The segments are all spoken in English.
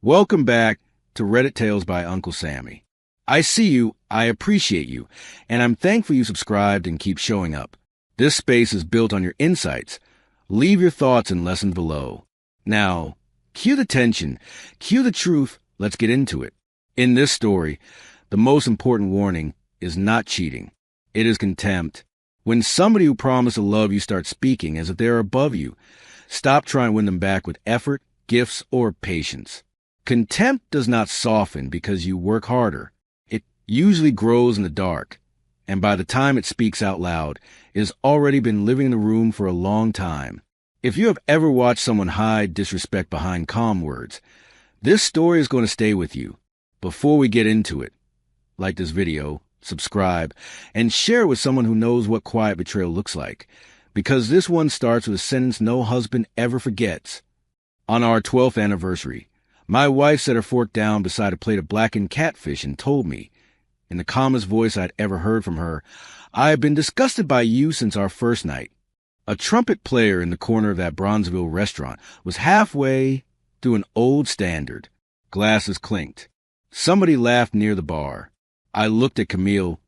Welcome back to Reddit Tales by Uncle Sammy. I see you, I appreciate you, and I'm thankful you subscribed and keep showing up. This space is built on your insights. Leave your thoughts and lessons below. Now, cue the tension, cue the truth, let's get into it. In this story, the most important warning is not cheating. It is contempt. When somebody who promised to love you starts speaking as if they are above you, stop trying to win them back with effort, gifts, or patience. Contempt does not soften because you work harder. It usually grows in the dark, and by the time it speaks out loud, it has already been living in the room for a long time. If you have ever watched someone hide disrespect behind calm words, this story is going to stay with you. Before we get into it, like this video, subscribe, and share it with someone who knows what quiet betrayal looks like, because this one starts with a sentence no husband ever forgets. On our 12th anniversary, my wife set her fork down beside a plate of blackened catfish and told me, in the calmest voice I'd ever heard from her, "I have been disgusted by you since our first night." A trumpet player in the corner of that Bronzeville restaurant was halfway through an old standard. Glasses clinked. Somebody laughed near the bar. I looked at Camille,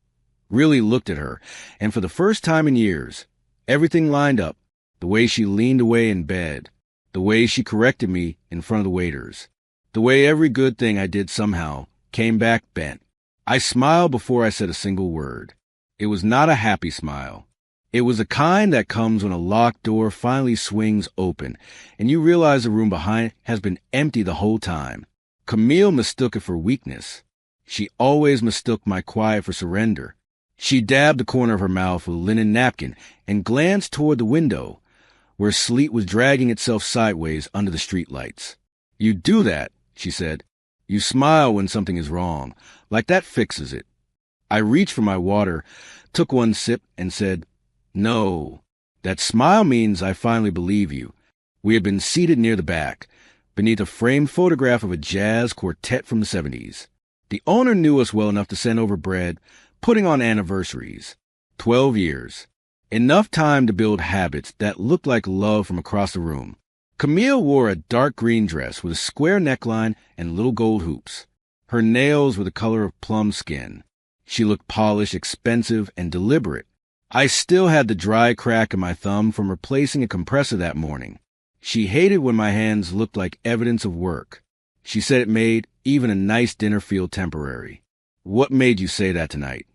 really looked at her, and for the first time in years, everything lined up. The way she leaned away in bed, the way she corrected me in front of the waiters, the way every good thing I did somehow came back bent. I smiled before I said a single word. It was not a happy smile. It was the kind that comes when a locked door finally swings open and you realize the room behind has been empty the whole time. Camille mistook it for weakness. She always mistook my quiet for surrender. She dabbed the corner of her mouth with a linen napkin and glanced toward the window, where sleet was dragging itself sideways under the streetlights. "You do that," she said. "You smile when something is wrong, like that fixes it." I reached for my water, took one sip, and said, "No, that smile means I finally believe you." We had been seated near the back, beneath a framed photograph of a jazz quartet from the 70s. The owner knew us well enough to send over bread, putting on anniversaries. 12 years. Enough time to build habits that looked like love from across the room. Camille wore a dark green dress with a square neckline and little gold hoops. Her nails were the color of plum skin. She looked polished, expensive, and deliberate. I still had the dry crack in my thumb from replacing a compressor that morning. She hated when my hands looked like evidence of work. She said it made even a nice dinner feel temporary. "What made you say that tonight?"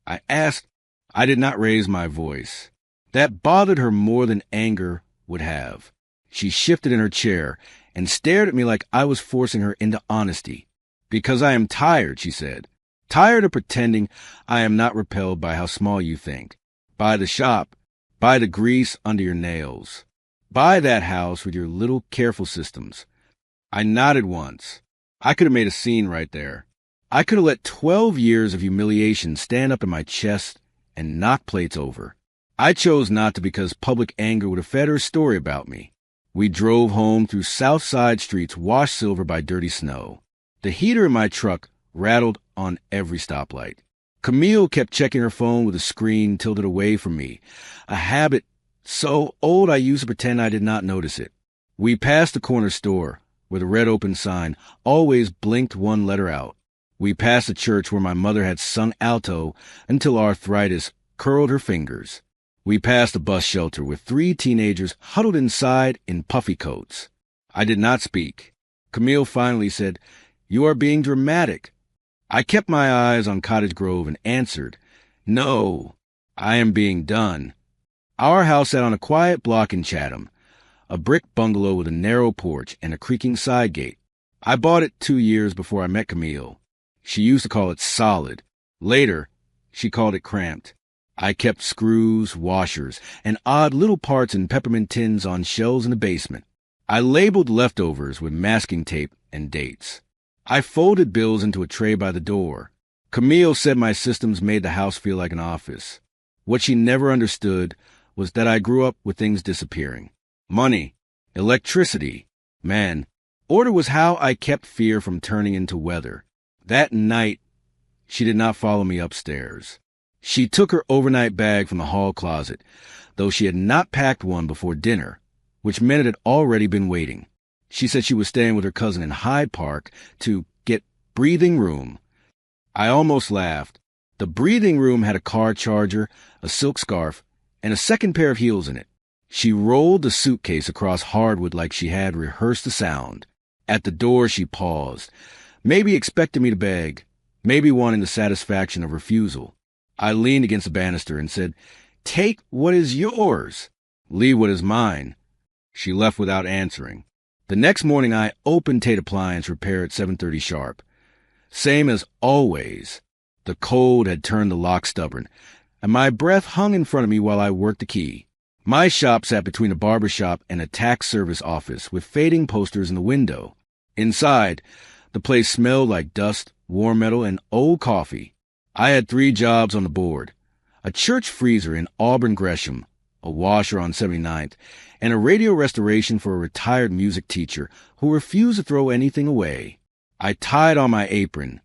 I asked. I did not raise my voice. That bothered her more than anger would have. She shifted in her chair and stared at me like I was forcing her into honesty. "Because I am tired," she said. "Tired of pretending I am not repelled by how small you think. By the shop, by the grease under your nails, by that house with your little careful systems." I nodded once. I could have made a scene right there. I could have let 12 years of humiliation stand up in my chest and knock plates over. I chose not to because public anger would have fed her story about me. We drove home through South Side streets washed silver by dirty snow. The heater in my truck rattled on every stoplight. Camille kept checking her phone with the screen tilted away from me, a habit so old I used to pretend I did not notice it. We passed the corner store, where the red open sign always blinked one letter out. We passed a church where my mother had sung alto until arthritis curled her fingers. We passed a bus shelter with 3 teenagers huddled inside in puffy coats. I did not speak. Camille finally said, "You are being dramatic." I kept my eyes on Cottage Grove and answered, "No, I am being done." Our house sat on a quiet block in Chatham, a brick bungalow with a narrow porch and a creaking side gate. I bought it 2 years before I met Camille. She used to call it solid. Later, she called it cramped. I kept screws, washers, and odd little parts in peppermint tins on shelves in the basement. I labeled leftovers with masking tape and dates. I folded bills into a tray by the door. Camille said my systems made the house feel like an office. What she never understood was that I grew up with things disappearing. Money, electricity. Man, order was how I kept fear from turning into weather. That night, she did not follow me upstairs. She took her overnight bag from the hall closet, though she had not packed one before dinner, which meant it had already been waiting. She said she was staying with her cousin in Hyde Park to get breathing room. I almost laughed. The breathing room had a car charger, a silk scarf, and a second pair of heels in it. She rolled the suitcase across hardwood like she had rehearsed the sound. At the door, she paused, maybe expecting me to beg, maybe wanting the satisfaction of refusal. I leaned against the banister and said, "Take what is yours. Leave what is mine." She left without answering. The next morning, I opened Tate Appliance Repair at 7:30 sharp. Same as always. The cold had turned the lock stubborn, and my breath hung in front of me while I worked the key. My shop sat between a barber shop and a tax service office with fading posters in the window. Inside, the place smelled like dust, warm metal, and old coffee. I had 3 jobs on the board: a church freezer in Auburn Gresham, a washer on 79th, and a radio restoration for a retired music teacher who refused to throw anything away. I tied on my apron,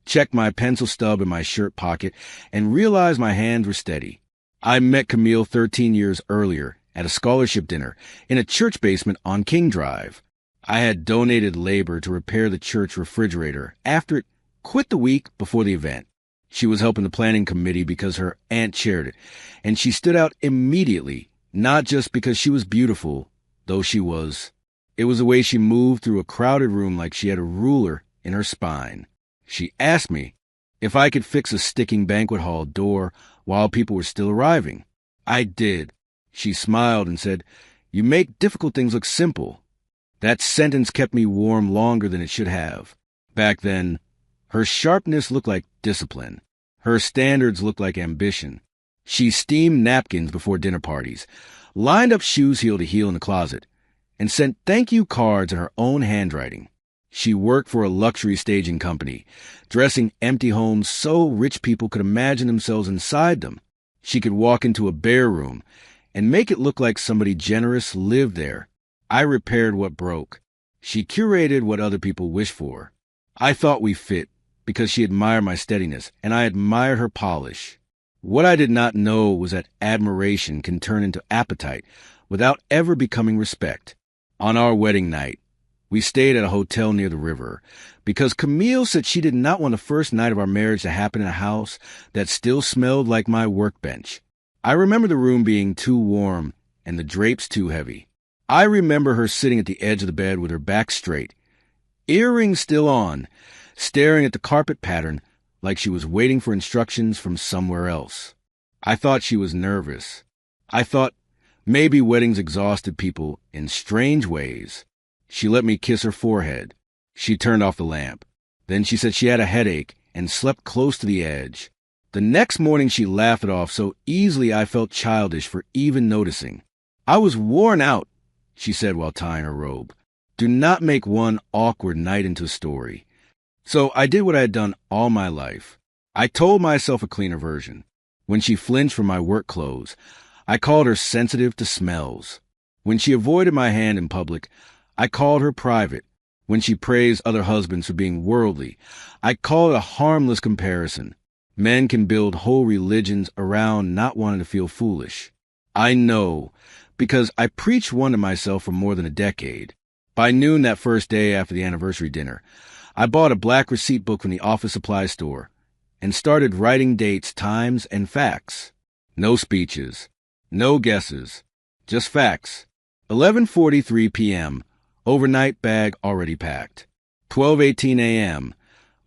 checked my pencil stub in my shirt pocket, and realized my hands were steady. I met Camille 13 years earlier at a scholarship dinner in a church basement on King Drive. I had donated labor to repair the church refrigerator after it quit the week before the event. She was helping the planning committee because her aunt chaired it, and she stood out immediately, not just because she was beautiful, though she was. It was the way she moved through a crowded room like she had a ruler in her spine. She asked me if I could fix a sticking banquet hall door while people were still arriving. I did. She smiled and said, "You make difficult things look simple." That sentence kept me warm longer than it should have. Back then, her sharpness looked like discipline. Her standards looked like ambition. She steamed napkins before dinner parties, lined up shoes heel to heel in the closet, and sent thank you cards in her own handwriting. She worked for a luxury staging company, dressing empty homes so rich people could imagine themselves inside them. She could walk into a bare room and make it look like somebody generous lived there. I repaired what broke. She curated what other people wished for. I thought we fit because she admired my steadiness, and I admired her polish. What I did not know was that admiration can turn into appetite without ever becoming respect. On our wedding night, we stayed at a hotel near the river because Camille said she did not want the first night of our marriage to happen in a house that still smelled like my workbench. I remember the room being too warm and the drapes too heavy. I remember her sitting at the edge of the bed with her back straight, earrings still on, staring at the carpet pattern like she was waiting for instructions from somewhere else. I thought she was nervous. I thought maybe weddings exhausted people in strange ways. She let me kiss her forehead. She turned off the lamp. Then she said she had a headache and slept close to the edge. The next morning she laughed it off so easily I felt childish for even noticing. "I was worn out," she said while tying her robe. Do not make one awkward night into a story. So I did what I had done all my life. I told myself a cleaner version. When she flinched from my work clothes, I called her sensitive to smells. When she avoided my hand in public, I called her private. When she praised other husbands for being worldly, I called it a harmless comparison. Men can build whole religions around not wanting to feel foolish. I know, because I preached one to myself for more than a decade. By noon that first day after the anniversary dinner, I bought a black receipt book from the office supply store and started writing dates, times, and facts. No speeches, no guesses, just facts. 11:43 p.m., overnight bag already packed. 12:18 a.m.,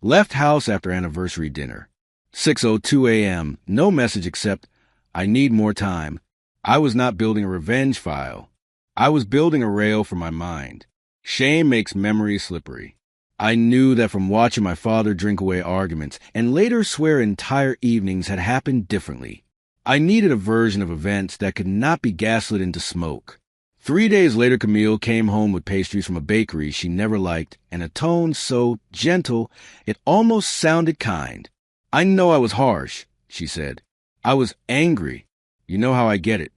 left house after anniversary dinner. 6:02 a.m., no message except, "I need more time." I was not building a revenge file. I was building a rail for my mind. Shame makes memory slippery. I knew that from watching my father drink away arguments and later swear entire evenings had happened differently. I needed a version of events that could not be gaslit into smoke. 3 days later, Camille came home with pastries from a bakery she never liked and a tone so gentle it almost sounded kind. "I know I was harsh," she said. "I was angry. You know how I get it."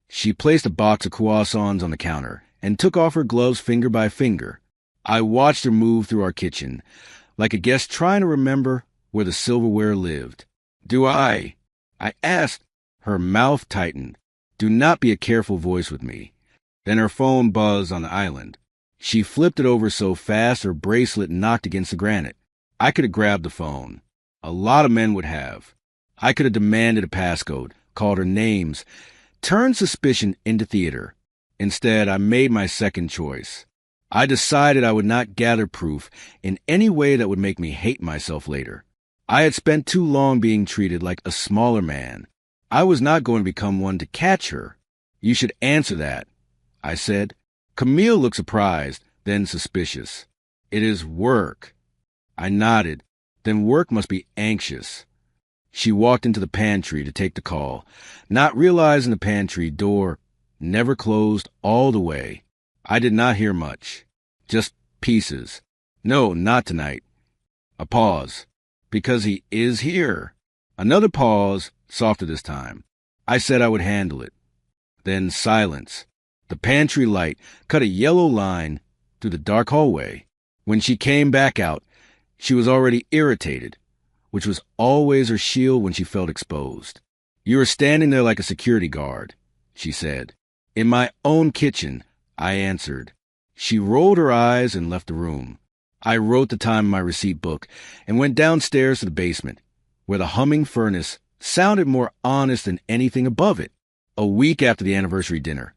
She placed a box of croissants on the counter and took off her gloves finger by finger. I watched her move through our kitchen, like a guest trying to remember where the silverware lived. "Do I asked. Her mouth tightened. "Do not be a careful voice with me." Then her phone buzzed on the island. She flipped it over so fast her bracelet knocked against the granite. I could have grabbed the phone. A lot of men would have. I could have demanded a passcode, called her names, turned suspicion into theater. Instead, I made my second choice. I decided I would not gather proof in any way that would make me hate myself later. I had spent too long being treated like a smaller man. I was not going to become one to catch her. You should answer that, I said. Camille looked surprised, then suspicious. It is work. I nodded. Then work must be anxious. She walked into the pantry to take the call, not realizing the pantry door never closed all the way. I did not hear much. Just pieces. No, not tonight. A pause. Because he is here. Another pause, softer this time. I said I would handle it. Then silence. The pantry light cut a yellow line through the dark hallway. When she came back out, she was already irritated, which was always her shield when she felt exposed. You were standing there like a security guard, she said. In my own kitchen, I answered. She rolled her eyes and left the room. I wrote the time in my receipt book and went downstairs to the basement, where the humming furnace sounded more honest than anything above it. A week after the anniversary dinner,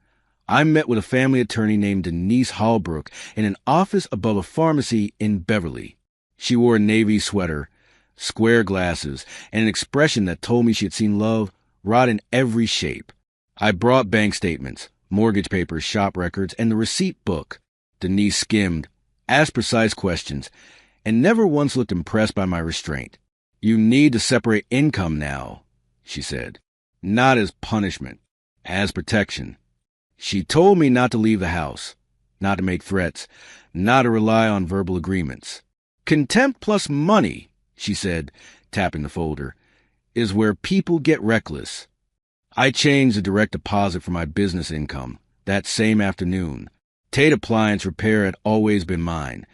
I met with a family attorney named Denise Hallbrook in an office above a pharmacy in Beverly. She wore a navy sweater, square glasses, and an expression that told me she had seen love rot in every shape. I brought bank statements, mortgage papers, shop records, and the receipt book. Denise skimmed, asked precise questions, and never once looked impressed by my restraint. You need to separate income now, she said. Not as punishment, as protection. She told me not to leave the house, not to make threats, not to rely on verbal agreements. Contempt plus money, she said, tapping the folder, is where people get reckless. I changed the direct deposit for my business income that same afternoon. Tate Appliance Repair had always been mine,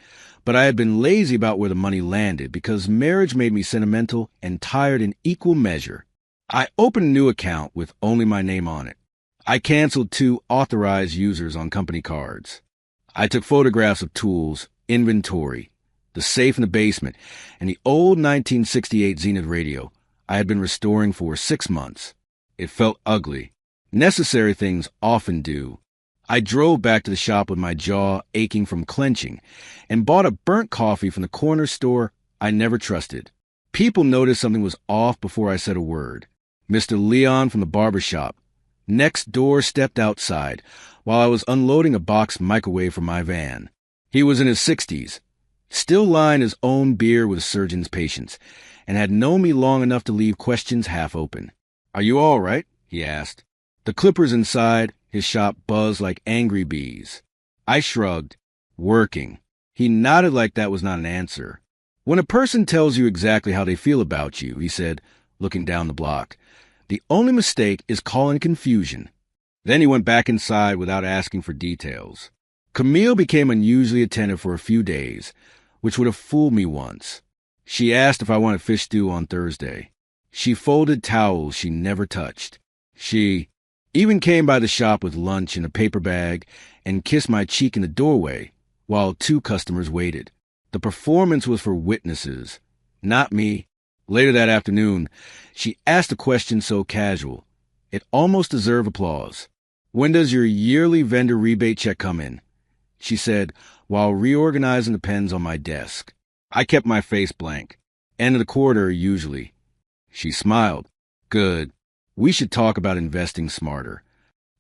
but I had been lazy about where the money landed because marriage made me sentimental and tired in equal measure. I opened a new account with only my name on it. I canceled 2 authorized users on company cards. I took photographs of tools, inventory, the safe in the basement, and the old 1968 Zenith radio I had been restoring for 6 months. It felt ugly. Necessary things often do. I drove back to the shop with my jaw aching from clenching and bought a burnt coffee from the corner store I never trusted. People noticed something was off before I said a word. Mr. Leon from the barber shop next door stepped outside while I was unloading a box microwave from my van. He was in his 60s, still lying his own beer with a surgeon's patience, and had known me long enough to leave questions half open. Are you all right? He asked. The clippers inside his shop buzzed like angry bees. I shrugged. Working. He nodded like that was not an answer. When a person tells you exactly how they feel about you, he said, looking down the block, the only mistake is calling confusion. Then he went back inside without asking for details. Camille became unusually attentive for a few days, which would have fooled me once. She asked if I wanted fish stew on Thursday. She folded towels she never touched. She even came by the shop with lunch in a paper bag and kissed my cheek in the doorway while 2 customers waited. The performance was for witnesses, not me. Later that afternoon, she asked a question so casual, it almost deserved applause. When does your yearly vendor rebate check come in? She said, while reorganizing the pens on my desk. I kept my face blank. End of the quarter, usually. She smiled. Good. We should talk about investing smarter.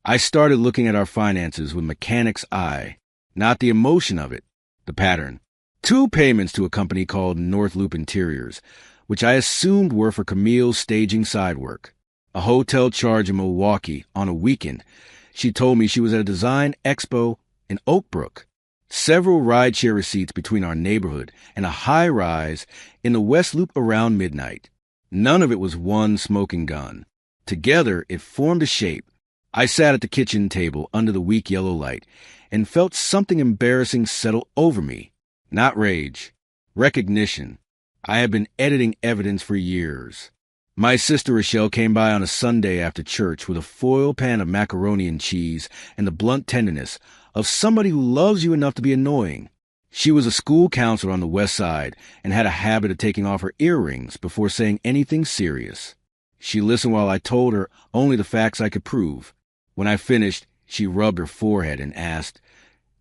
I started looking at our finances with mechanic's eye, not the emotion of it, the pattern. 2 payments to a company called North Loop Interiors, which I assumed were for Camille's staging side work. A hotel charge in Milwaukee on a weekend. She told me she was at a design expo in Oak Brook. Several rideshare receipts between our neighborhood and a high-rise in the West Loop around midnight. None of it was one smoking gun. Together, it formed a shape. I sat at the kitchen table under the weak yellow light and felt something embarrassing settle over me. Not rage. Recognition. I had been editing evidence for years. My sister Rochelle came by on a Sunday after church with a foil pan of macaroni and cheese and the blunt tenderness of somebody who loves you enough to be annoying. She was a school counselor on the West Side and had a habit of taking off her earrings before saying anything serious. She listened while I told her only the facts I could prove. When I finished, she rubbed her forehead and asked,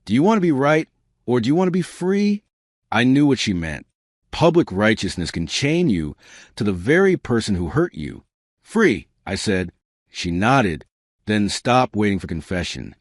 "Do you want to be right, or do you want to be free?" I knew what she meant. Public righteousness can chain you to the very person who hurt you. "Free," I said. She nodded, then stopped waiting for confession.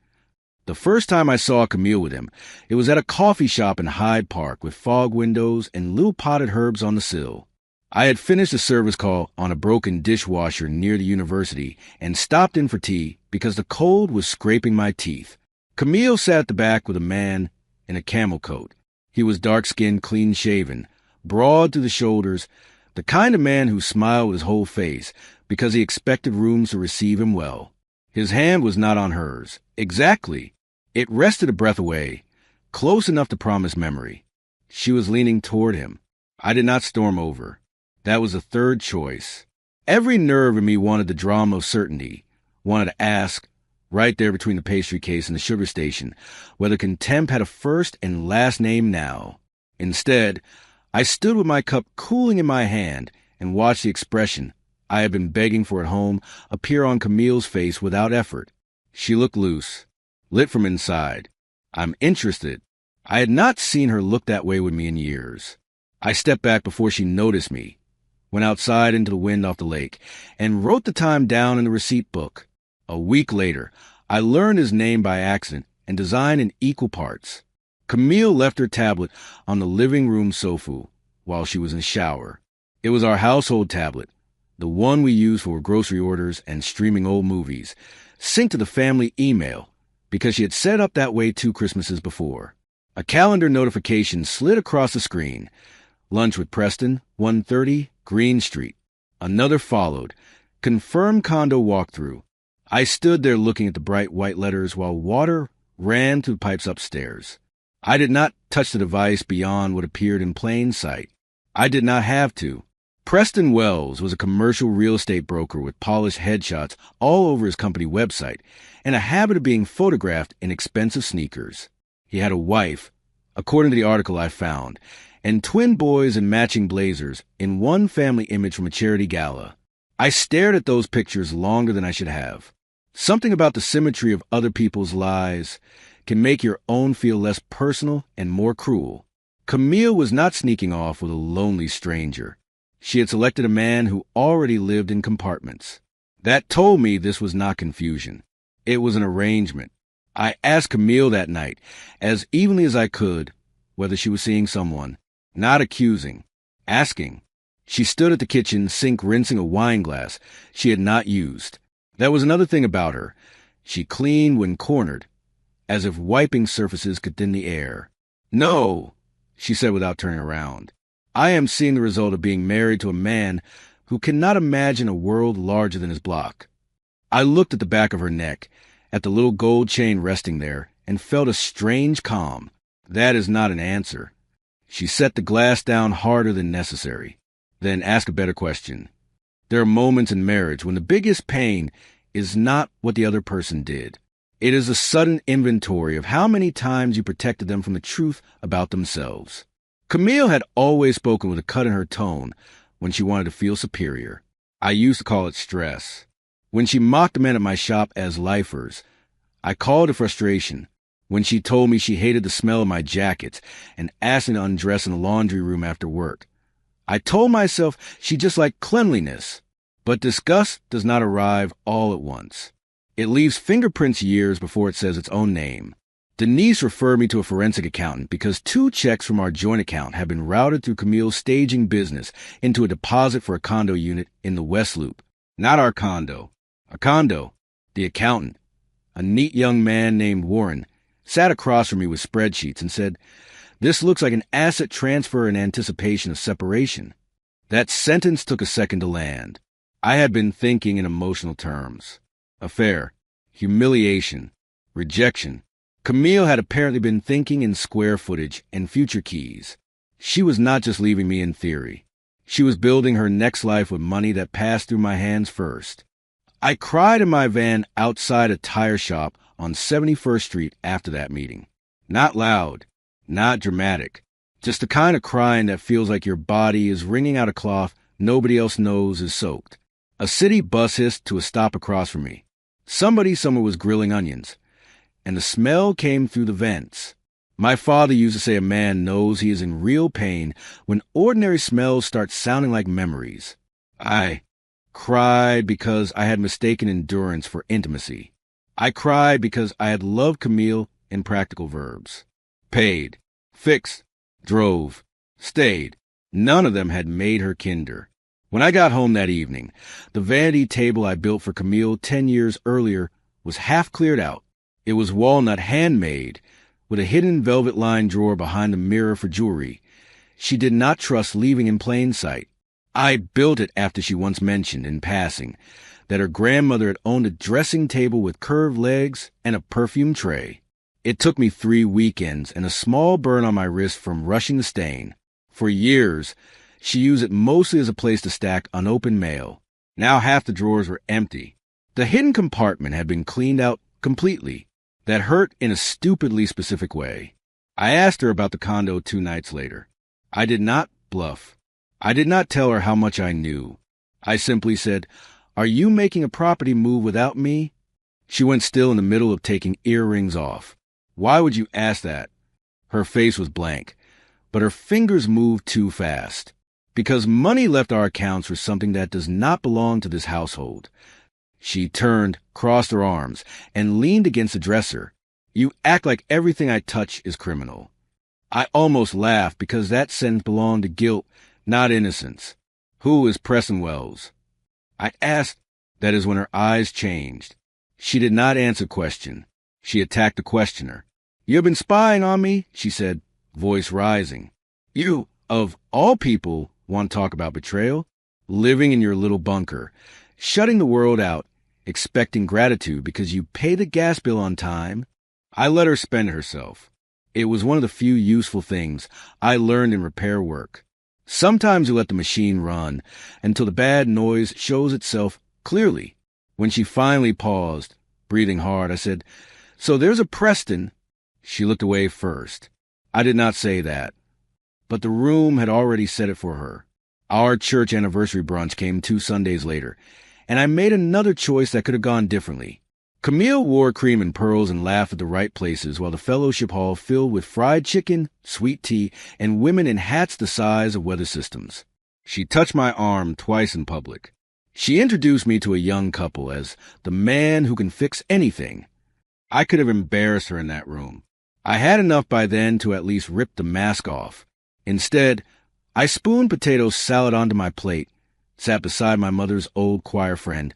The first time I saw Camille with him, it was at a coffee shop in Hyde Park with fog windows and little potted herbs on the sill. I had finished a service call on a broken dishwasher near the university and stopped in for tea because the cold was scraping my teeth. Camille sat at the back with a man in a camel coat. He was dark-skinned, clean-shaven, broad through the shoulders, the kind of man who smiled with his whole face because he expected rooms to receive him well. His hand was not on hers. Exactly. It rested a breath away, close enough to promise memory. She was leaning toward him. I did not storm over. That was the third choice. Every nerve in me wanted the drama of certainty, wanted to ask, right there between the pastry case and the sugar station, whether contempt had a first and last name now. Instead, I stood with my cup cooling in my hand and watched the expression I had been begging for at home appear on Camille's face without effort. She looked loose, lit from inside. "I'm interested." I had not seen her look that way with me in years. I stepped back before she noticed me, went outside into the wind off the lake, and wrote the time down in the receipt book. A week later, I learned his name by accident and designed in equal parts. Camille left her tablet on the living room sofa while she was in the shower. It was our household tablet, the one we use for grocery orders and streaming old movies, synced to the family email, because she had set up that way 2 Christmases before. A calendar notification slid across the screen. Lunch with Preston, 1:30, Green Street. Another followed. Confirmed condo walkthrough. I stood there looking at the bright white letters while water ran through pipes upstairs. I did not touch the device beyond what appeared in plain sight. I did not have to. Preston Wells was a commercial real estate broker with polished headshots all over his company website and a habit of being photographed in expensive sneakers. He had a wife, according to the article I found, and twin boys in matching blazers in one family image from a charity gala. I stared at those pictures longer than I should have. Something about the symmetry of other people's lives can make your own feel less personal and more cruel. Camille was not sneaking off with a lonely stranger. She had selected a man who already lived in compartments. That told me this was not confusion. It was an arrangement. I asked Camille that night, as evenly as I could, whether she was seeing someone. Not accusing. Asking. She stood at the kitchen sink rinsing a wine glass she had not used. That was another thing about her. She cleaned when cornered, as if wiping surfaces could thin the air. "No," she said without turning around. "I am seeing the result of being married to a man who cannot imagine a world larger than his block." I looked at the back of her neck, at the little gold chain resting there, and felt a strange calm. That is not an answer. She set the glass down harder than necessary, then asked a better question. There are moments in marriage when the biggest pain is not what the other person did. It is a sudden inventory of how many times you protected them from the truth about themselves. Camille had always spoken with a cut in her tone when she wanted to feel superior. I used to call it stress. When she mocked the men at my shop as lifers, I called it frustration. When she told me she hated the smell of my jackets and asked me to undress in the laundry room after work, I told myself she just liked cleanliness. But disgust does not arrive all at once. It leaves fingerprints years before it says its own name. Denise referred me to a forensic accountant because 2 checks from our joint account had been routed through Camille's staging business into a deposit for a condo unit in the West Loop. Not our condo. A condo. The accountant, a neat young man named Warren, sat across from me with spreadsheets and said, "This looks like an asset transfer in anticipation of separation." That sentence took a second to land. I had been thinking in emotional terms. Affair, humiliation, rejection. Camille had apparently been thinking in square footage and future keys. She was not just leaving me in theory. She was building her next life with money that passed through my hands first. I cried in my van outside a tire shop on 71st Street after that meeting. Not loud, not dramatic, just the kind of crying that feels like your body is wringing out a cloth nobody else knows is soaked. A city bus hissed to a stop across from me. Somebody somewhere was grilling onions, and the smell came through the vents. My father used to say a man knows he is in real pain when ordinary smells start sounding like memories. I cried because I had mistaken endurance for intimacy. I cried because I had loved Camille in practical verbs. Paid, fixed, drove, stayed. None of them had made her kinder. When I got home that evening, the vanity table I built for Camille 10 years earlier was half cleared out. It was walnut handmade, with a hidden velvet-lined drawer behind the mirror for jewelry she did not trust leaving in plain sight. I built it after she once mentioned, in passing, that her grandmother had owned a dressing table with curved legs and a perfume tray. It took me 3 weekends and a small burn on my wrist from rushing the stain. For years, she used it mostly as a place to stack unopened mail. Now half the drawers were empty. The hidden compartment had been cleaned out completely. That hurt in a stupidly specific way. I asked her about the condo 2 nights later. I did not bluff. I did not tell her how much I knew. I simply said, "Are you making a property move without me?" She went still in the middle of taking earrings off. "Why would you ask that?" Her face was blank, but her fingers moved too fast. "Because money left our accounts for something that does not belong to this household." She turned, crossed her arms, and leaned against the dresser. "You act like everything I touch is criminal." I almost laughed because that sentence belonged to guilt, not innocence. "Who is Preston Wells?" I asked. That is when her eyes changed. She did not answer the question. She attacked the questioner. "You have been spying on me," she said, voice rising. "You, of all people, want to talk about betrayal? Living in your little bunker, shutting the world out, expecting gratitude because you pay the gas bill on time." I let her spend herself. It was one of the few useful things I learned in repair work. Sometimes you let the machine run until the bad noise shows itself clearly. When she finally paused, breathing hard, I said, "So there's a Preston." She looked away first. I did not say that, but the room had already said it for her. Our church anniversary brunch came 2 Sundays later, and I made another choice that could have gone differently. Camille wore cream and pearls and laughed at the right places, while the fellowship hall filled with fried chicken, sweet tea, and women in hats the size of weather systems. She touched my arm twice in public. She introduced me to a young couple as the man who can fix anything. I could have embarrassed her in that room. I had enough by then to at least rip the mask off. Instead, I spooned potato salad onto my plate, sat beside my mother's old choir friend,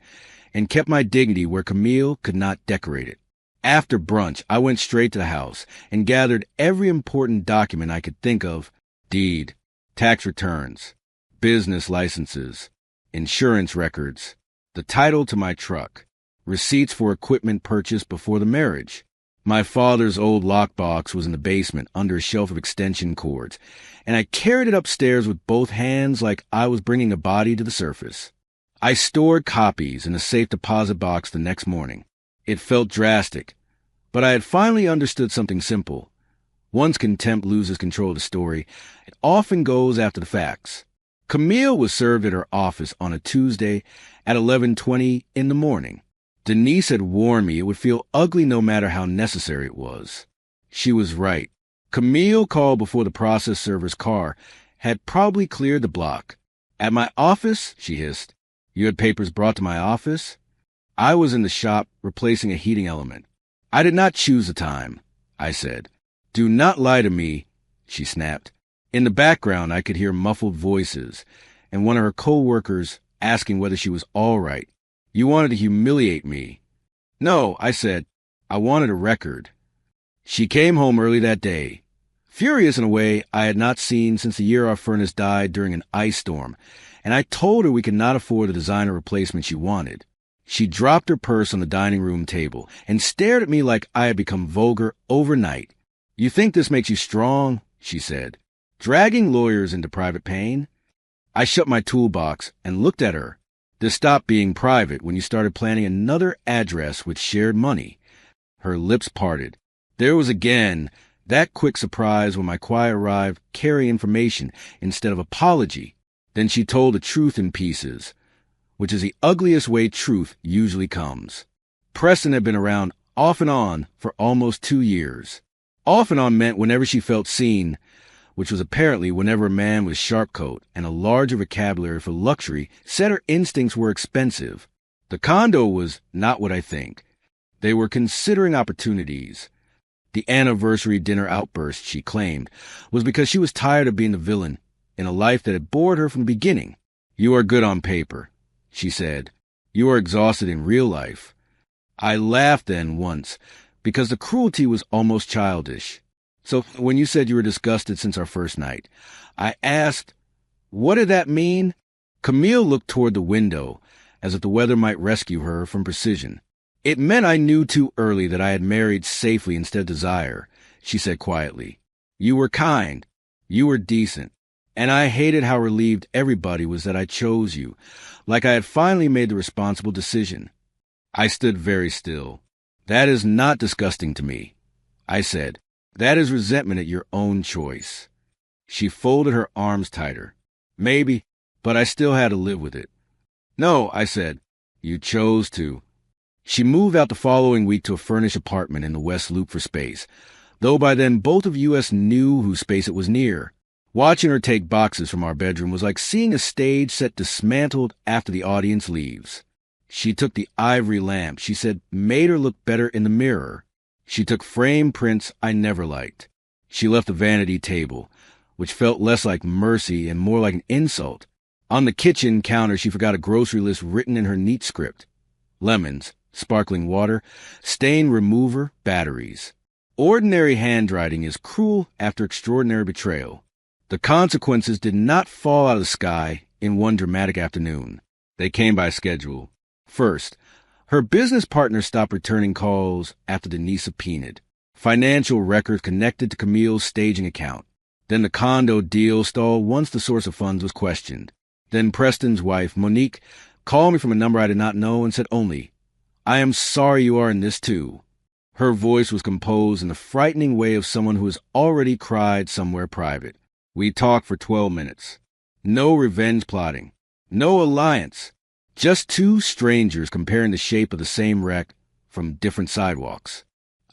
and kept my dignity where Camille could not decorate it. After brunch, I went straight to the house and gathered every important document I could think of: deed, tax returns, business licenses, insurance records, the title to my truck, receipts for equipment purchased before the marriage. My father's old lockbox was in the basement under a shelf of extension cords, and I carried it upstairs with both hands like I was bringing a body to the surface. I stored copies in a safe deposit box the next morning. It felt drastic, but I had finally understood something simple. Once contempt loses control of the story, it often goes after the facts. Camille was served at her office on a Tuesday at 11:20 in the morning. Denise had warned me it would feel ugly no matter how necessary it was. She was right. Camille called before the process server's car had probably cleared the block. "At my office?" she hissed. "You had papers brought to my office?" I was in the shop replacing a heating element. "I did not choose the time," I said. "Do not lie to me," she snapped. In the background, I could hear muffled voices and one of her co-workers asking whether she was all right. "You wanted to humiliate me." "No," I said. "I wanted a record." She came home early that day, furious in a way I had not seen since the year our furnace died during an ice storm, and I told her we could not afford the designer replacement she wanted. She dropped her purse on the dining room table and stared at me like I had become vulgar overnight. "You think this makes you strong?" she said. "Dragging lawyers into private pain?" I shut my toolbox and looked at her. This stopped being private when you started planning another address with shared money. Her lips parted. There was again that quick surprise when my quiet arrived, carrying information instead of apology. Then she told the truth in pieces, which is the ugliest way truth usually comes. Preston had been around off and on for almost 2 years. Off and on meant whenever she felt seen, which was apparently whenever a man with sharp coat and a larger vocabulary for luxury said her instincts were expensive. The condo was not what I think. They were considering opportunities. The anniversary dinner outburst, she claimed, was because she was tired of being the villain in a life that had bored her from the beginning. You are good on paper, she said. You are exhausted in real life. I laughed then once, because the cruelty was almost childish. So when you said you were disgusted since our first night, I asked, what did that mean? Camille looked toward the window, as if the weather might rescue her from precision. It meant I knew too early that I had married safely instead of desire, she said quietly. You were kind. You were decent. And I hated how relieved everybody was that I chose you, like I had finally made the responsible decision. I stood very still. That is not disgusting to me, I said. That is resentment at your own choice. She folded her arms tighter. Maybe, but I still had to live with it. No, I said. You chose to. She moved out the following week to a furnished apartment in the West Loop for space, though by then both of us knew whose space it was near. Watching her take boxes from our bedroom was like seeing a stage set dismantled after the audience leaves. She took the ivory lamp she said made her look better in the mirror. She took framed prints I never liked. She left the vanity table, which felt less like mercy and more like an insult. On the kitchen counter, she forgot a grocery list written in her neat script. Lemons, sparkling water, stain remover, batteries. Ordinary handwriting is cruel after extraordinary betrayal. The consequences did not fall out of the sky in one dramatic afternoon. They came by schedule. First, her business partner stopped returning calls after Denise subpoenaed. Financial records connected to Camille's staging account. Then the condo deal stalled once the source of funds was questioned. Then Preston's wife, Monique, called me from a number I did not know and said only, I am sorry you are in this too. Her voice was composed in the frightening way of someone who has already cried somewhere private. We talked for 12 minutes. No revenge plotting. No alliance. Just two strangers comparing the shape of the same wreck from different sidewalks.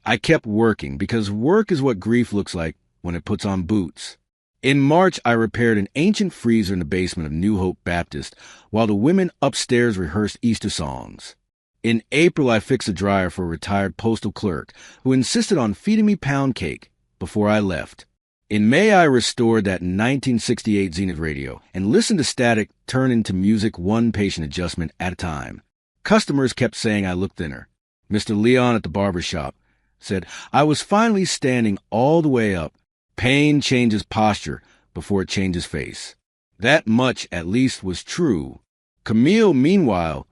I kept working because work is what grief looks like when it puts on boots. In March, I repaired an ancient freezer in the basement of New Hope Baptist while the women upstairs rehearsed Easter songs. In April, I fixed a dryer for a retired postal clerk who insisted on feeding me pound cake before I left. In May, I restored that 1968 Zenith radio and listened to static turn into music one patient adjustment at a time. Customers kept saying I looked thinner. Mr. Leon at the barber shop said I was finally standing all the way up. Pain changes posture before it changes face. That much, at least, was true. Camille, meanwhile,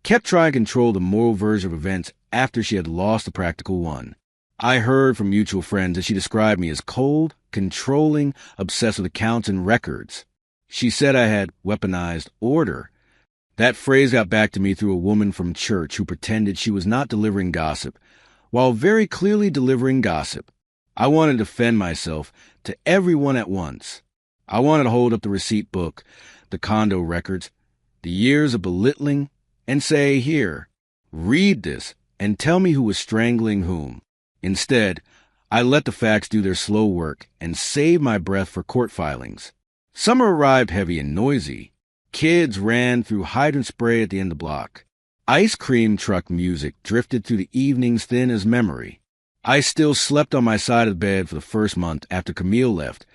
kept trying to control the moral version of events after she had lost the practical one. I heard from mutual friends that she described me as cold, controlling, obsessed with accounts and records. She said I had weaponized order. That phrase got back to me through a woman from church who pretended she was not delivering gossip, while very clearly delivering gossip. I wanted to defend myself to everyone at once. I wanted to hold up the receipt book, the condo records, the years of belittling, and say, here, read this, and tell me who was strangling whom. Instead, I let the facts do their slow work and saved my breath for court filings. Summer arrived heavy and noisy. Kids ran through hydrant spray at the end of the block. Ice cream truck music drifted through the evenings thin as memory. I still slept on my side of the bed for the first month after Camille left,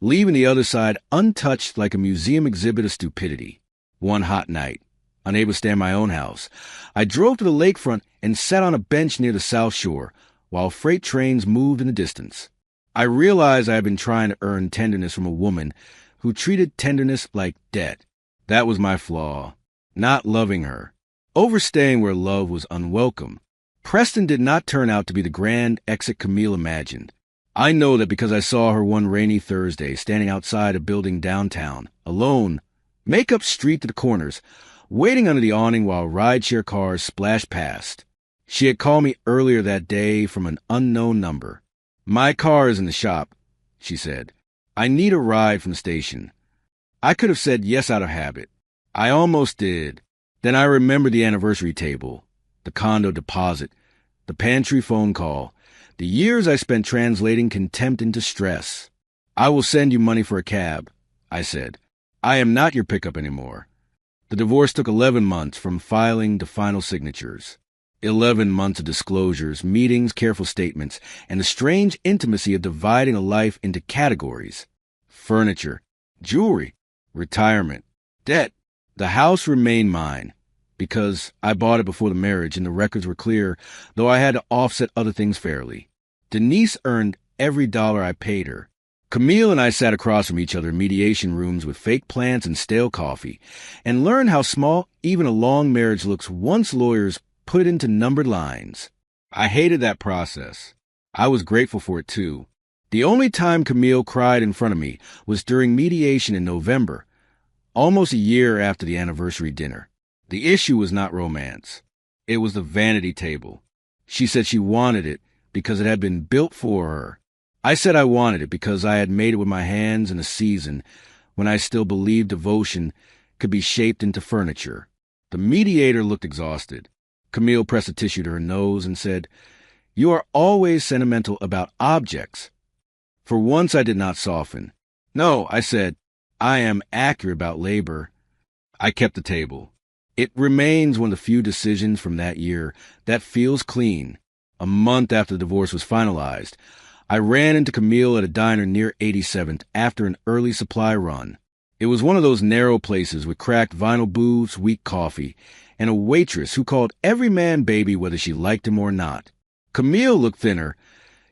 leaving the other side untouched like a museum exhibit of stupidity. One hot night, unable to stay in my own house, I drove to the lakefront and sat on a bench near the South Shore while freight trains moved in the distance. I realized I had been trying to earn tenderness from a woman who treated tenderness like debt. That was my flaw, not loving her, overstaying where love was unwelcome. Preston did not turn out to be the grand exit Camille imagined. I know that because I saw her one rainy Thursday standing outside a building downtown, alone, makeup streaked to the corners, waiting under the awning while rideshare cars splashed past. She had called me earlier that day from an unknown number. "My car is in the shop," she said. "I need a ride from the station." I could have said yes out of habit. I almost did. Then I remembered the anniversary table, the condo deposit, the pantry phone call, the years I spent translating contempt into stress. "I will send you money for a cab," I said. "I am not your pickup anymore." The divorce took 11 months from filing to final signatures. 11 months of disclosures, meetings, careful statements, and the strange intimacy of dividing a life into categories. Furniture, jewelry, retirement, debt. The house remained mine because I bought it before the marriage and the records were clear, though I had to offset other things fairly. Denise earned every dollar I paid her. Camille and I sat across from each other in mediation rooms with fake plants and stale coffee and learned how small even a long marriage looks once lawyers put it into numbered lines. I hated that process. I was grateful for it too. The only time Camille cried in front of me was during mediation in November, almost a year after the anniversary dinner. The issue was not romance. It was the vanity table. She said she wanted it because it had been built for her. I said I wanted it because I had made it with my hands in a season when I still believed devotion could be shaped into furniture. The mediator looked exhausted. Camille pressed a tissue to her nose and said, "You are always sentimental about objects." For once I did not soften. "No," I said, "I am accurate about labor." I kept the table. It remains one of the few decisions from that year that feels clean. A month after the divorce was finalized, I ran into Camille at a diner near 87th after an early supply run. It was one of those narrow places with cracked vinyl booths, weak coffee, and a waitress who called every man baby whether she liked him or not. Camille looked thinner,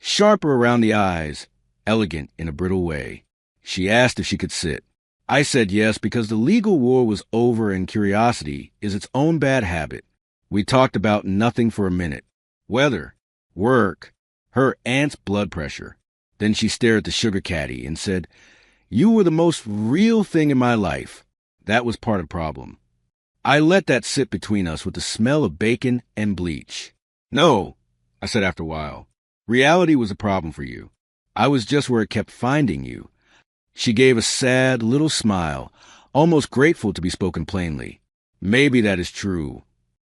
sharper around the eyes, elegant in a brittle way. She asked if she could sit. I said yes because the legal war was over and curiosity is its own bad habit. We talked about nothing for a minute. Weather, work, her aunt's blood pressure. Then she stared at the sugar caddy and said, "You were the most real thing in my life." That was part of the problem. I let that sit between us with the smell of bacon and bleach. "No," I said after a while. "Reality was a problem for you. I was just where it kept finding you." She gave a sad little smile, almost grateful to be spoken plainly. Maybe that is true.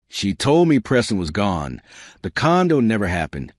She told me Preston was gone. The condo never happened.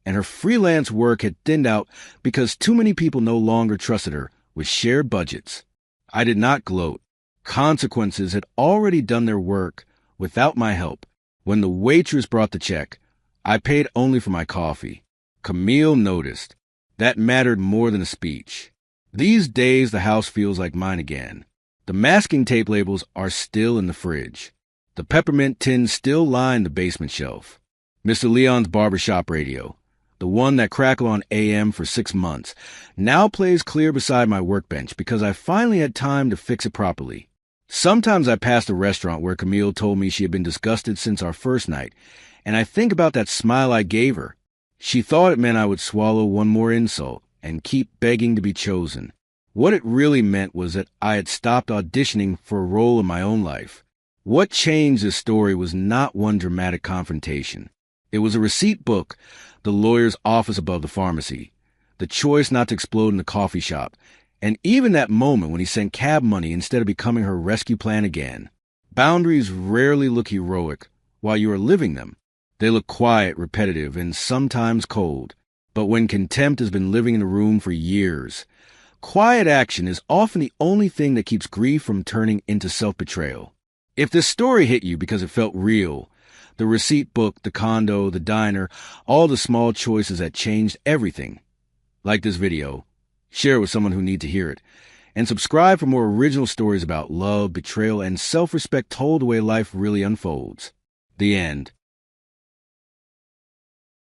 And her freelance work had thinned out because too many people no longer trusted her with shared budgets. I did not gloat. Consequences had already done their work without my help. When the waitress brought the check, I paid only for my coffee. Camille noticed. That mattered more than a speech. These days, the house feels like mine again. The masking tape labels are still in the fridge. The peppermint tins still line the basement shelf. Mr. Leon's barbershop radio, the one that crackled on AM for 6 months, now plays clear beside my workbench because I finally had time to fix it properly. Sometimes I pass a restaurant where Camille told me she had been disgusted since our first night, and I think about that smile I gave her. She thought it meant I would swallow one more insult and keep begging to be chosen. What it really meant was that I had stopped auditioning for a role in my own life. What changed this story was not one dramatic confrontation. It was a receipt book, the lawyer's office above the pharmacy, the choice not to explode in the coffee shop, and even that moment when he sent cab money instead of becoming her rescue plan again. Boundaries rarely look heroic while you are living them. They look quiet, repetitive, and sometimes cold. But when contempt has been living in the room for years, quiet action is often the only thing that keeps grief from turning into self-betrayal. If this story hit you because it felt real, the receipt book, the condo, the diner, all the small choices that changed everything, like this video, share it with someone who needs to hear it, and subscribe for more original stories about love, betrayal, and self-respect told the way life really unfolds. The end.